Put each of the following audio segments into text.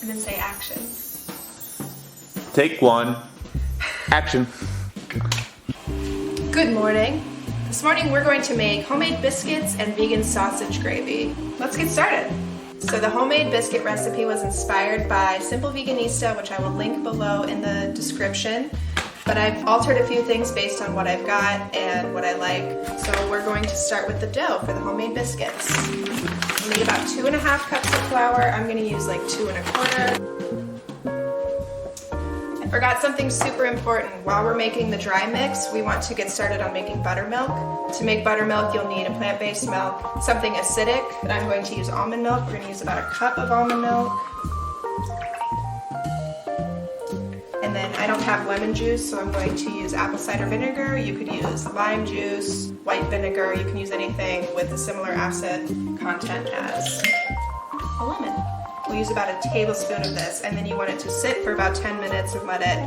and then say action. Take one. Action. Good morning. This morning we're going to make homemade biscuits and vegan sausage gravy. Let's get started. So the homemade biscuit recipe was inspired by Simple Veganista, which I will link below in the description. But I've altered a few things based on what I've got and what I like. So we're going to start with the dough for the homemade biscuits. I need about 2.5 cups of flour. I'm going to use like 2 1/4. I forgot something super important. While we're making the dry mix, we want to get started on making buttermilk. To make buttermilk, you'll need a plant-based milk, something acidic. I'm going to use almond milk. We're going to use about 1 cup of almond milk. And then I don't have lemon juice, so I'm going to use apple cider vinegar. You could use lime juice, white vinegar. You can use anything with a similar acid content as a lemon. We'll use about 1 tablespoon of this, and then you want it to sit for about 10 minutes and let it,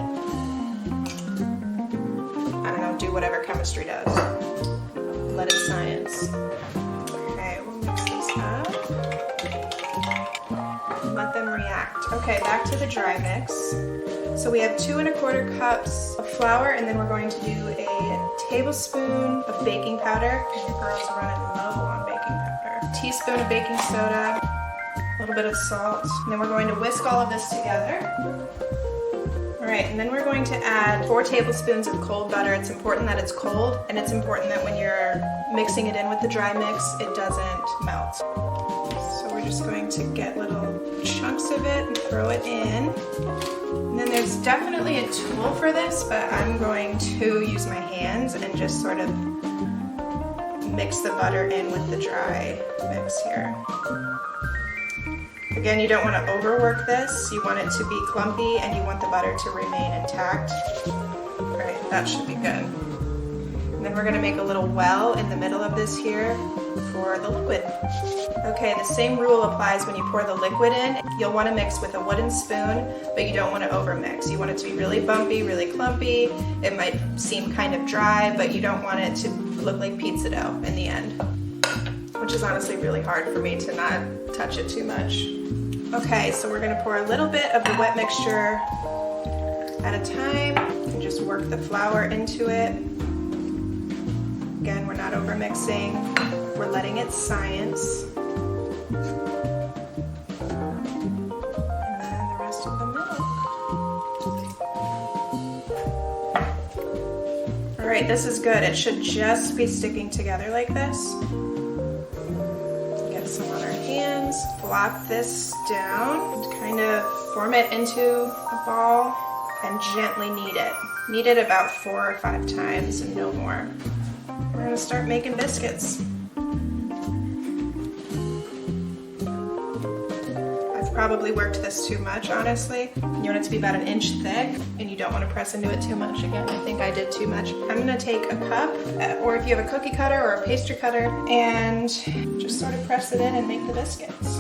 I don't know, do whatever chemistry does. Let it science. Okay, we'll mix this up. Let them react. Okay, back to the dry mix. So we have 2 1/4 cups of flour, and then we're going to do a tablespoon of baking powder, because your girl's running low on baking powder. A teaspoon of baking soda, a little bit of salt, and then we're going to whisk all of this together. All right, and then we're going to add 4 tablespoons of cold butter. It's important that it's cold, and it's important that when you're mixing it in with the dry mix, it doesn't melt. So we're just going to get little chunks of it and throw it in. And then there's definitely a tool for this, but I'm going to use my hands and just sort of mix the butter in with the dry mix here. Again, you don't want to overwork this. You want it to be clumpy and you want the butter to remain intact. All right, that should be good. And then we're going to make a little well in the middle of this here for the liquid. Okay, the same rule applies when you pour the liquid in. You'll want to mix with a wooden spoon, but you don't want to overmix. You want it to be really bumpy, really clumpy. It might seem kind of dry, but you don't want it to look like pizza dough in the end, which is honestly really hard for me to not touch it too much. Okay, so we're going to pour a little bit of the wet mixture at a time and just work the flour into it. Again, we're not overmixing. We're letting it science. And then the rest of the milk. All right, this is good. It should just be sticking together like this. Get some on our hands. Flop this down. Kind of form it into a ball and gently knead it. Knead it about 4 or 5 times and no more. We're going to start making biscuits. I've probably worked this too much, honestly. You want it to be about 1 inch thick, and you don't want to press into it too much. Again, I think I did too much. I'm going to take a cup, or if you have a cookie cutter or a pastry cutter, and just sort of press it in and make the biscuits.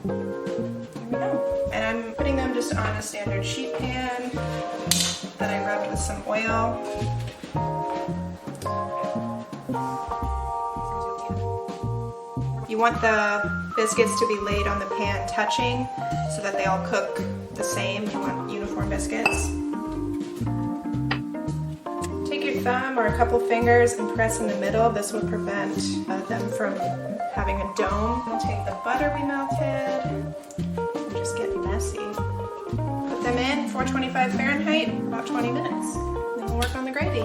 There we go. And I'm putting them just on a standard sheet pan that I rubbed with some oil. You want the biscuits to be laid on the pan touching so that they all cook the same. You want uniform biscuits. Take your thumb or a couple fingers and press in the middle. This will prevent them from having a dome. We'll take the butter we melted and just get messy. Put them in 425 Fahrenheit, about 20 minutes. Then we'll work on the gravy.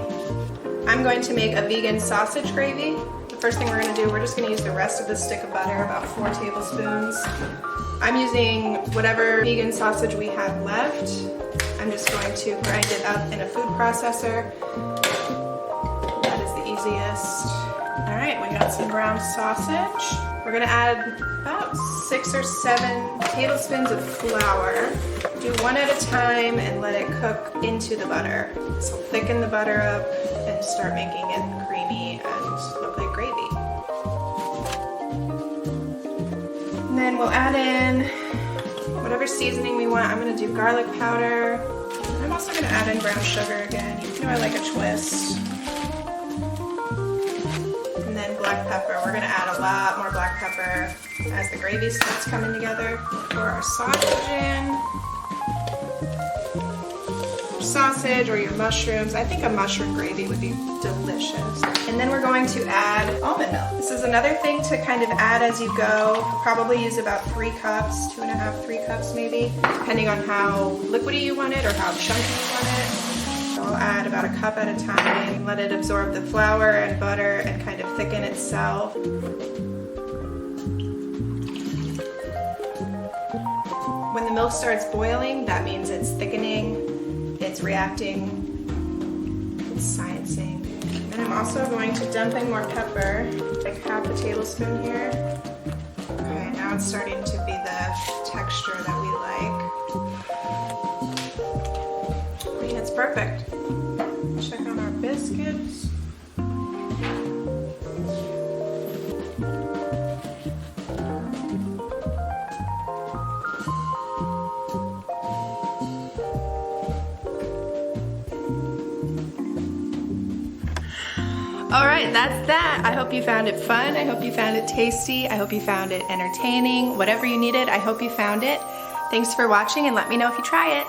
I'm going to make a vegan sausage gravy. First thing we're going to do, we're just going to use the rest of the stick of butter, about 4 tablespoons. I'm using whatever vegan sausage we have left. I'm just going to grind it up in a food processor. That is the easiest. All right, we got some ground sausage. We're going to add about 6 or 7 tablespoons of flour. Do one at a time and let it cook into the butter. So thicken the butter up and start making it creamy and look like gravy. And then we'll add in whatever seasoning we want. I'm going to do garlic powder. I'm also going to add in brown sugar again. You know I like a twist. And then black pepper. We're going to add a lot more black pepper pepper as the gravy starts coming together. Pour our sausage in. Sausage or your mushrooms. I think a mushroom gravy would be delicious. And then we're going to add almond milk. This is another thing to kind of add as you go. Probably use about 3 cups, 2.5, 3 cups maybe, depending on how liquidy you want it or how chunky you want it. So I'll add about a cup at a time and let it absorb the flour and butter and kind of thicken itself. When the milk starts boiling, that means it's thickening. It's reacting, it's sciencing. And I'm also going to dump in more pepper, like half a tablespoon here. Okay, now it's starting to be the texture that we like. I mean, it's perfect. Check on our biscuits. All right, that's that. I hope you found it fun. I hope you found it tasty. I hope you found it entertaining. Whatever you needed, I hope you found it. Thanks for watching and let me know if you try it.